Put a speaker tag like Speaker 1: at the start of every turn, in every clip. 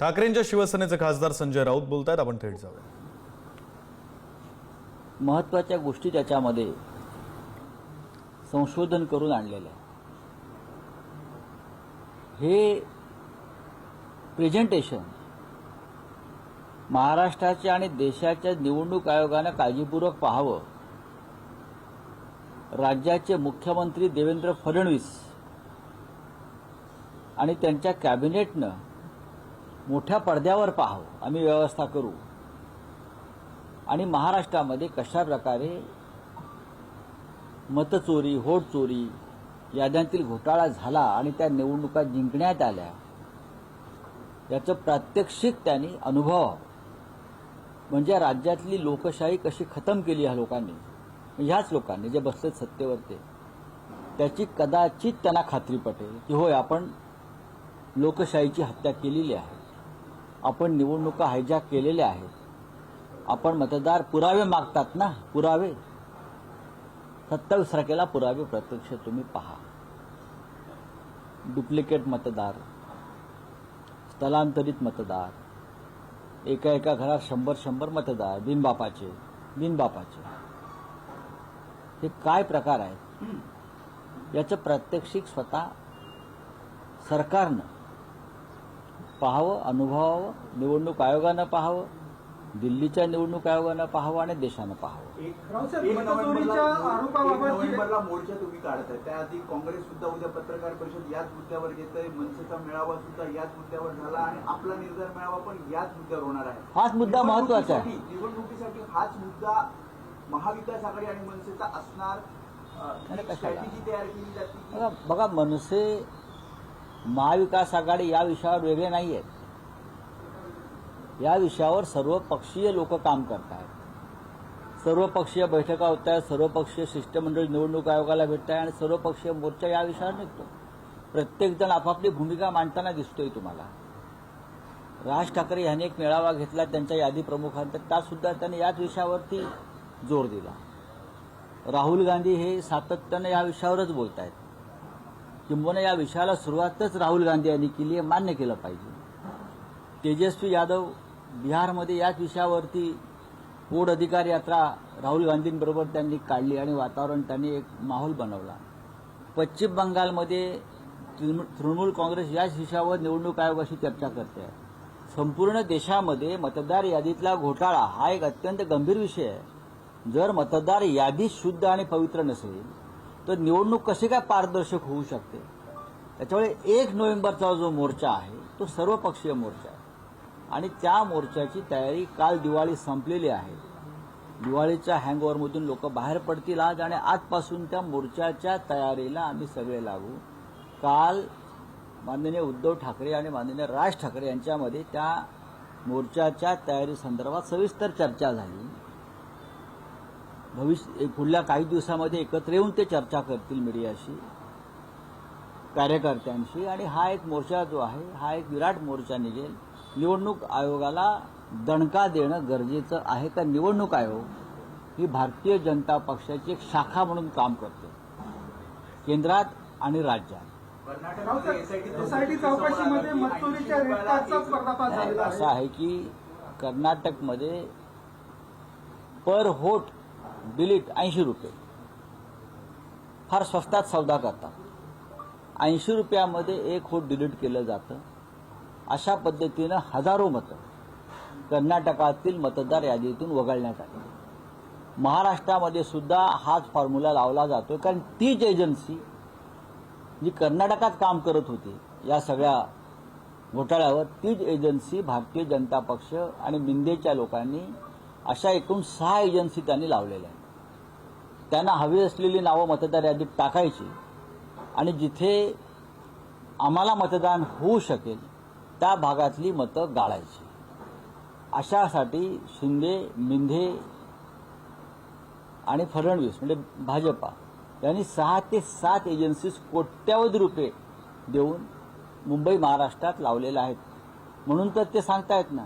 Speaker 1: ठाकरेंच्या शिवसेनेचे खासदार संजय राऊत बोलतायत, आपण थेट जाऊया.
Speaker 2: महत्त्वाच्या गोष्टी त्याच्यामध्ये संशोधन करून आणलेल्या हे प्रेझेंटेशन महाराष्ट्राच्या आणि देशाच्या निवडणूक आयोगानं काळजीपूर्वक पाहावं. राज्याचे मुख्यमंत्री देवेंद्र फडणवीस आणि त्यांच्या कॅबिनेटनं मोठ्या पडद्यावर पाहावं. आम्ही व्यवस्था करू आणि महाराष्ट्रामध्ये कशा प्रकारे मतचोरी, व्होट चोरी, याद्यांतील घोटाळा झाला आणि त्या निवडणुका जिंकण्यात आल्या याचं प्रात्यक्षिक त्यांनी अनुभवावं. म्हणजे राज्यातली लोकशाही कशी खतम केली ह्या लोकांनी, ह्याच लोकांनी जे बसलेत सत्तेवर त्याची कदाचित त्यांना खात्री पटेल की होय, आपण लोकशाहीची हत्या केलेली आहे, आपण निवडणुका हायजॅक केलेल्या आहेत. आपण मतदार पुरावे मागतात ना, पुरावे 27 तारखेला पुरावे प्रत्यक्ष तुम्ही पहा. डुप्लिकेट मतदार, स्थलांतरित मतदार, एका एका घरात 100 मतदार बिनबापाचे. हे काय प्रकार आहेत याचं प्रात्यक्षिक स्वतः सरकारनं पाहावं, अनुभवावं, निवडणूक आयोगानं पाहावं, दिल्लीच्या निवडणूक आयोगानं पाहावं आणि देशानं पाहावं.
Speaker 3: एक नोव्हेंबरला मोर्चा तुम्ही काढताय, त्याआधी काँग्रेस सुद्धा उद्या पत्रकार परिषद याच मुद्द्यावर घेत आहे, मनसेचा मेळावा सुद्धा याच मुद्द्यावर झाला आणि आपला निर्धार मेळावा पण याच मुद्द्यावर होणार आहे.
Speaker 2: हाच मुद्दा महत्वाचा आहे.
Speaker 3: निवडणुकीसाठी हाच मुद्दा महाविकास आघाडी आणि मनसेचा असणार. स्ट्रॅटेजी तयार केली जाते.
Speaker 2: बघा, मनसे महाविकास आघाडी या विषयावर वेगळे नाही आहेत. या विषयावर सर्वपक्षीय लोक काम करत आहेत, सर्वपक्षीय बैठका होत आहेत, सर्वपक्षीय शिष्टमंडळ निवडणूक आयोगाला भेटत आहे आणि सर्वपक्षीय मोर्चा या विषयावर निघतो. प्रत्येकजण आपापली भूमिका मांडताना दिसतोय तुम्हाला. राज ठाकरे यांनी एक मेळावा घेतला त्यांच्या यादी प्रमुखांचा, त्यात सुद्धा त्यांनी याच विषयावरती जोर दिला. राहुल गांधी हे सातत्यानं या विषयावरच बोलत आहेत. किंबहुना या विषयाला सुरुवातच राहुल गांधी यांनी केली, हे मान्य केलं पाहिजे. तेजस्वी यादव बिहारमध्ये याच विषयावरती वोट अधिकार यात्रा राहुल गांधींबरोबर त्यांनी काढली आणि वातावरण त्यांनी एक माहोल बनवला. पश्चिम बंगालमध्ये तृणमूल काँग्रेस याच विषयावर निवडणूक आयोगाशी चर्चा करते आहे. संपूर्ण देशामध्ये मतदार यादीतला घोटाळा हा एक अत्यंत गंभीर विषय आहे. जर मतदार यादी शुद्ध आणि पवित्र नसेल तर निवडणूक कशी काय पारदर्शक होऊ शकते. त्याच्यामुळे 1 नोव्हेंबरचा जो मोर्चा आहे तो सर्वपक्षीय मोर्चा आहे आणि त्या मोर्चाची तयारी, काल दिवाळी संपलेली आहे. दिवाळीच्या हँगओव्हरमधून लोक बाहेर पडतील आज आणि आजपासून त्या मोर्चाच्या तयारीला आम्ही सगळे लागू. काल माननीय उद्धव ठाकरे आणि माननीय राज ठाकरे यांच्यामध्ये त्या मोर्चाच्या तयारी संदर्भात सविस्तर चर्चा झाली. पुढल्या काही दिवसामध्ये एकत्र येऊन ते चर्चा करतील मीडियाशी, कार्यकर्त्यांशी आणि हा एक मोर्चा जो आहे हा एक विराट मोर्चा निघेल. निवडणूक आयोगाला दणका देणं गरजेचं आहे. का निवडणूक आयोग ही भारतीय जनता पक्षाची एक शाखा म्हणून काम करते केंद्रात आणि राज्यात. असं आहे की कर्नाटकमध्ये पर व्होट डिलीट 80 रुपये, फार स्वस्तात सौदा करतात. 80 रुपयामध्ये 1 व्होट डिलीट केलं जातं. अशा पद्धतीनं हजारो मतं कर्नाटकातील मतदार यादीतून वगळण्यात आली. महाराष्ट्रामध्ये सुद्धा हाच फॉर्म्युला लावला जातो, कारण तीच एजन्सी जी कर्नाटकात काम करत होती या सगळ्या घोटाळ्यावर, तीच एजन्सी भारतीय जनता पक्ष आणि मिंदेच्या लोकांनी अशा एकूण 6 एजन्सी त्यांनी लावलेल्या आहेत. त्यांना हवी असलेली नावं मतदार यादीत टाकायची आणि जिथे आम्हाला मतदान होऊ शकेल त्या भागातली मतं गाळायची. अशासाठी शिंदे, मिंधे आणि फडणवीस म्हणजे भाजपा यांनी 6 ते 7 एजन्सीज कोट्यावधी रुपये देऊन मुंबई महाराष्ट्रात लावलेल्या आहेत. म्हणून तर ते सांगतायत ना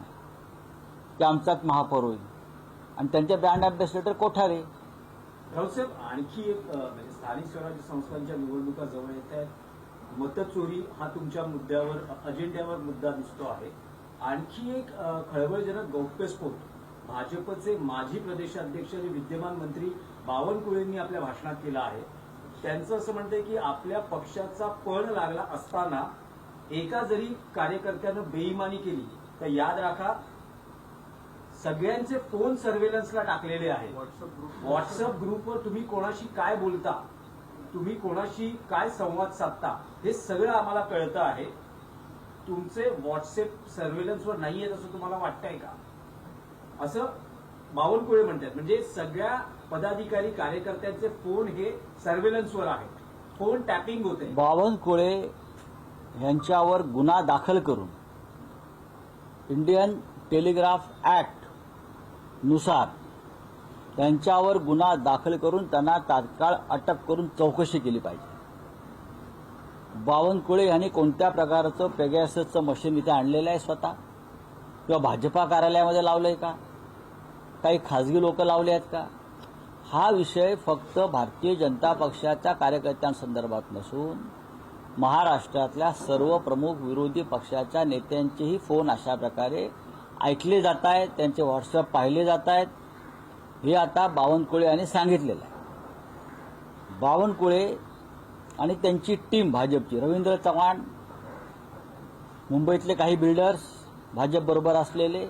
Speaker 2: की आमचाच महापौर होईल आणि त्यांचे ब्रँड अँबॅसेडर कोठारे.
Speaker 4: राऊतसाहेब, आणखी एक म्हणजे स्थानिक स्वराज्य संस्थांच्या निवडणुका जवळ येत आहेत. मतचोरी हा तुमच्या मुद्द्यावर, अजेंड्यावर मुद्दा दिसतो आहे. आणखी एक खळबळजनक गौप्यस्फोट भाजपचे माजी प्रदेशाध्यक्ष आणि विद्यमान मंत्री बावनकुळेंनी आपल्या भाषणात केला आहे. त्यांचं असं म्हणतं आहे की आपल्या पक्षाचा पळ लागला असताना एका जरी कार्यकर्त्यानं बेईमानी केली तर याद राखा सगळ्यांचे फोन सर्व्हेलन्सला टाकलेले आहेत. व्हॉट्सअप ग्रुपवर तुम्ही कोणाशी काय बोलता, तुम्ही कोणाशी काय संवाद साधता हे सगळं आम्हाला कळतं आहे. तुमचे व्हॉट्सअप सर्व्हेलन्सवर नाही आहेत असं तुम्हाला वाटतंय का, असं बावनकुळे म्हणतात. म्हणजे सगळ्या पदाधिकारी कार्यकर्त्यांचे फोन हे सर्व्हेलन्सवर आहेत, फोन टॅपिंग होते.
Speaker 2: बावनकुळे यांच्यावर गुन्हा दाखल करून इंडियन टेलिग्राफ ऍक्ट नुसार त्यांच्यावर गुन्हा दाखल करून त्यांना तात्काळ अटक करून चौकशी केली पाहिजे. बावनकुळे यांनी कोणत्या प्रकारचं पेगॅससचं मशीन इथे आणलेलं आहे स्वतः, किंवा भाजपा कार्यालयामध्ये लावलंय का, काही खासगी लोक लावले आहेत का, हा विषय फक्त भारतीय जनता पक्षाच्या कार्यकर्त्यांसंदर्भात नसून महाराष्ट्रातल्या सर्व प्रमुख विरोधी पक्षाच्या नेत्यांचेही फोन अशा प्रकारे ऐकले जात आहेत, त्यांचे व्हॉट्सअप पाहिले जात आहेत, हे आता बावनकुळे यांनी सांगितलेलं आहे. बावनकुळे आणि त्यांची टीम भाजपची, रवींद्र चव्हाण, मुंबईतले काही बिल्डर्स भाजपबरोबर असलेले,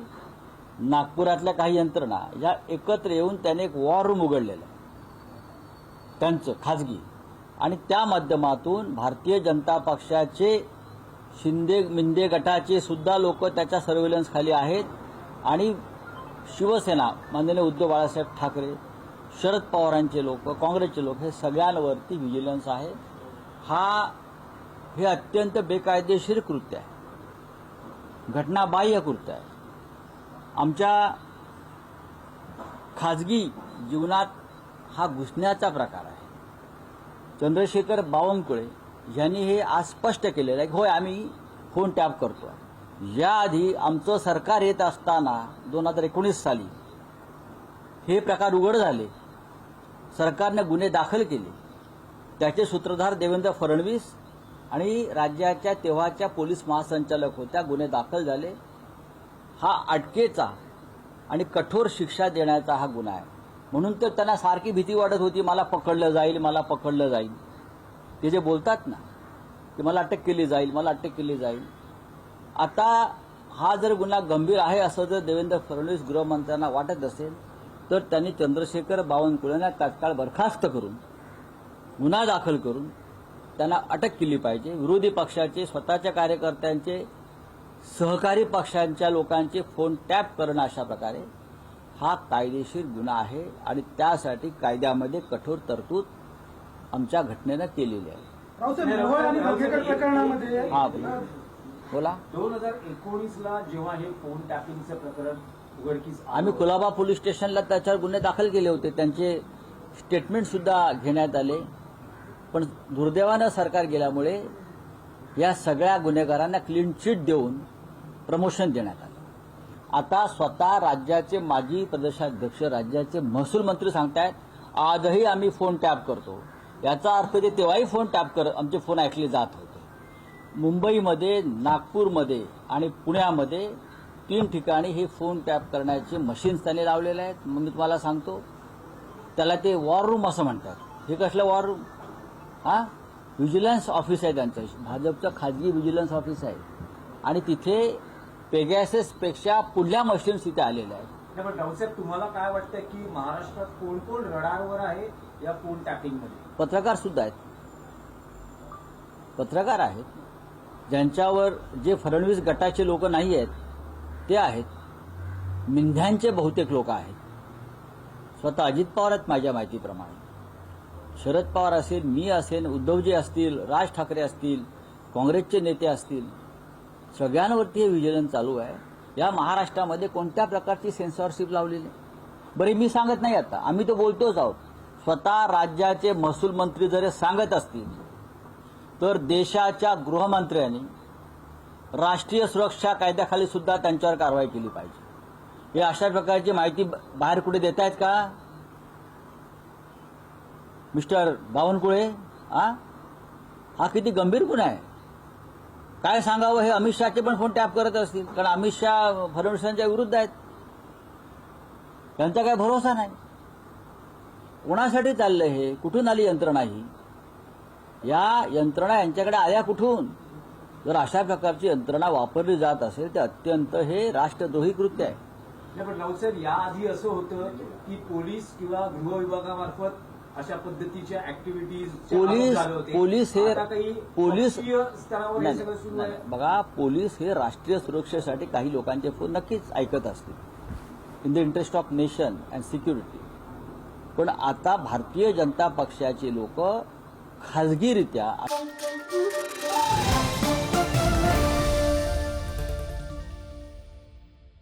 Speaker 2: नागपुरातल्या काही यंत्रणा, या एकत्र येऊन त्याने एक वॉर रूम उघडलेलं आहे त्यांचं खाजगी, आणि त्या माध्यमातून भारतीय जनता पक्षाचे शिंदे मिंदे गटाचे सुद्धा लोक त्याच्या सर्व्हेलन्स खाली आहेत. आणि शिवसेना, माननीय उद्धव बाळासाहेब ठाकरे, शरद पवारांचे लोक, काँग्रेसचे लोक, हे सगळ्यांवरती व्हिजिलन्स आहे. हे अत्यंत बेकायदेशीर कृत्य आहे, घटनाबाह्य कृत्य आहे. आमच्या खाजगी जीवनात हा घुसण्याचा प्रकार आहे. चंद्रशेखर बावनकुळे यांनी हे आज स्पष्ट केलेलं आहे. होय, आम्ही फोन टॅप करतो. याआधी आमचं सरकार येत असताना 2019 साली हे प्रकार उघड झाले, सरकारने गुन्हे दाखल केले. त्याचे सूत्रधार देवेंद्र फडणवीस आणि राज्याच्या तेव्हाच्या पोलीस महासंचालक होत्या, गुन्हे दाखल झाले. हा अटकेचा आणि कठोर शिक्षा देण्याचा हा गुन्हा आहे. म्हणून तर त्यांना सारखी भीती वाटत होती, मला पकडलं जाईल, मला पकडलं जाईल. ते जे बोलतात ना की मला अटक केली जाईल, मला अटक केली जाईल. आता हा जर गुन्हा गंभीर आहे असं जर देवेंद्र फडणवीस गृहमंत्र्यांना वाटत असेल तर त्यांनी चंद्रशेखर बावनकुळेंना तात्काळ बरखास्त करून गुन्हा दाखल करून त्यांना अटक केली पाहिजे. विरोधी पक्षाचे, स्वतःच्या कार्यकर्त्यांचे, सहकारी पक्षांच्या लोकांचे फोन टॅप करणं अशा प्रकारे हा कायदेशीर गुन्हा आहे आणि त्यासाठी कायद्यामध्ये कठोर तरतूद आमच्या घटनेनं केलेली आहे.
Speaker 5: रावसाहेब, मोहोळ आणि बघेकर प्रकरणामध्ये
Speaker 2: हा बोला.
Speaker 4: 2019ला जेव्हा हे फोन टॅपिंगचं प्रकरण उघडकीस आलं,
Speaker 2: आम्ही कुलाबा पोलीस स्टेशनला त्याच्यावर गुन्हे दाखल केले होते, त्यांचे स्टेटमेंट सुद्धा घेण्यात आले. पण दुर्दैवानं सरकार गेल्यामुळे या सगळ्या गुन्हेगारांना क्लीन चिट देऊन प्रमोशन देण्यात आलं. आता स्वतः राज्याचे माजी प्रदेशाध्यक्ष, राज्याचे महसूल मंत्री सांगतायत आजही आम्ही फोन टॅप करतो. याचा अर्थ ते तेव्हाही फोन टॅप करत आमचे फोन ऐकले जात होते. मुंबईमध्ये, नागपूरमध्ये आणि पुण्यामध्ये 3 ठिकाणी हे फोन टॅप करण्याचे मशीन्स त्यांनी लावलेले आहेत. मग मी तुम्हाला सांगतो, त्याला ते वॉर रूम असं म्हणतात. हे कसलं वॉर रूम? हा व्हिजिलन्स ऑफिस आहे त्यांचं, भाजपचं खाजगी व्हिजिलन्स ऑफिस आहे. आणि तिथे पेगॅसेसपेक्षा पुढल्या मशीन्स तिथे आलेल्या आहेत.
Speaker 4: नाही, पण रावसाहेब, तुम्हाला काय वाटतं की महाराष्ट्रात कोण कोण रडारवर आहे या फोन टॅपिंगमध्ये?
Speaker 2: पत्रकार सुद्धा आहेत, पत्रकार आहेत. ज्यांच्यावर जे फडणवीस गटाचे लोक नाही आहेत ते आहेत. मिंध्यांचे बहुतेक लोक आहेत. स्वतः अजित पवार आहेत माझ्या माहितीप्रमाणे. शरद पवार असेल, मी असेल, उद्धवजी असतील, राज ठाकरे असतील, काँग्रेसचे नेते असतील, सगळ्यांवरती हे व्हिजिलन्स चालू आहे. या महाराष्ट्रामध्ये कोणत्या प्रकारची सेन्सॉरशिप लावलेली? बरे, मी सांगत नाही, आता आम्ही तो बोलतोच आहोत. स्वतः राज्याचे महसूल मंत्री जर सांगत असतील तर देशाच्या गृहमंत्र्यांनी राष्ट्रीय सुरक्षा कायद्याखाली सुद्धा त्यांच्यावर कारवाई केली पाहिजे. हे अशा प्रकारची माहिती बाहेर कुठे देत आहेत का मिस्टर बावनकुळे? हा किती गंभीर गुन्हा आहे. काय सांगावं हे अमित शहाचे पण फोन टॅप करत असतील, कारण अमित शहा फडणवीसांच्या विरुद्ध आहेत. त्यांचा काय भरोसा नाही. कोणासाठी चाललंय हे? कुठून आली यंत्रणा ही? या यंत्रणा यांच्याकडे आल्या कुठून? जर अशा प्रकारची यंत्रणा वापरली जात असेल तर अत्यंत हे राष्ट्रद्रोही कृत्य आहे.
Speaker 4: नाही, पण राऊत साहेब, याआधी असं होतं की पोलीस किंवा गृह विभागामार्फत अशा पद्धतीच्या ऍक्टिव्हिटीज
Speaker 2: पोलीस हे
Speaker 4: स्तरावर हे
Speaker 2: नाही,
Speaker 4: सगळं सुरू
Speaker 2: नाही,
Speaker 4: आहे.
Speaker 2: बघा, पोलीस हे राष्ट्रीय सुरक्षेसाठी काही लोकांचे फोन नक्कीच ऐकत असतील, in the interest of nation and security. पण आता भारतीय जनता पक्षाचे लोक खाजगीरित्या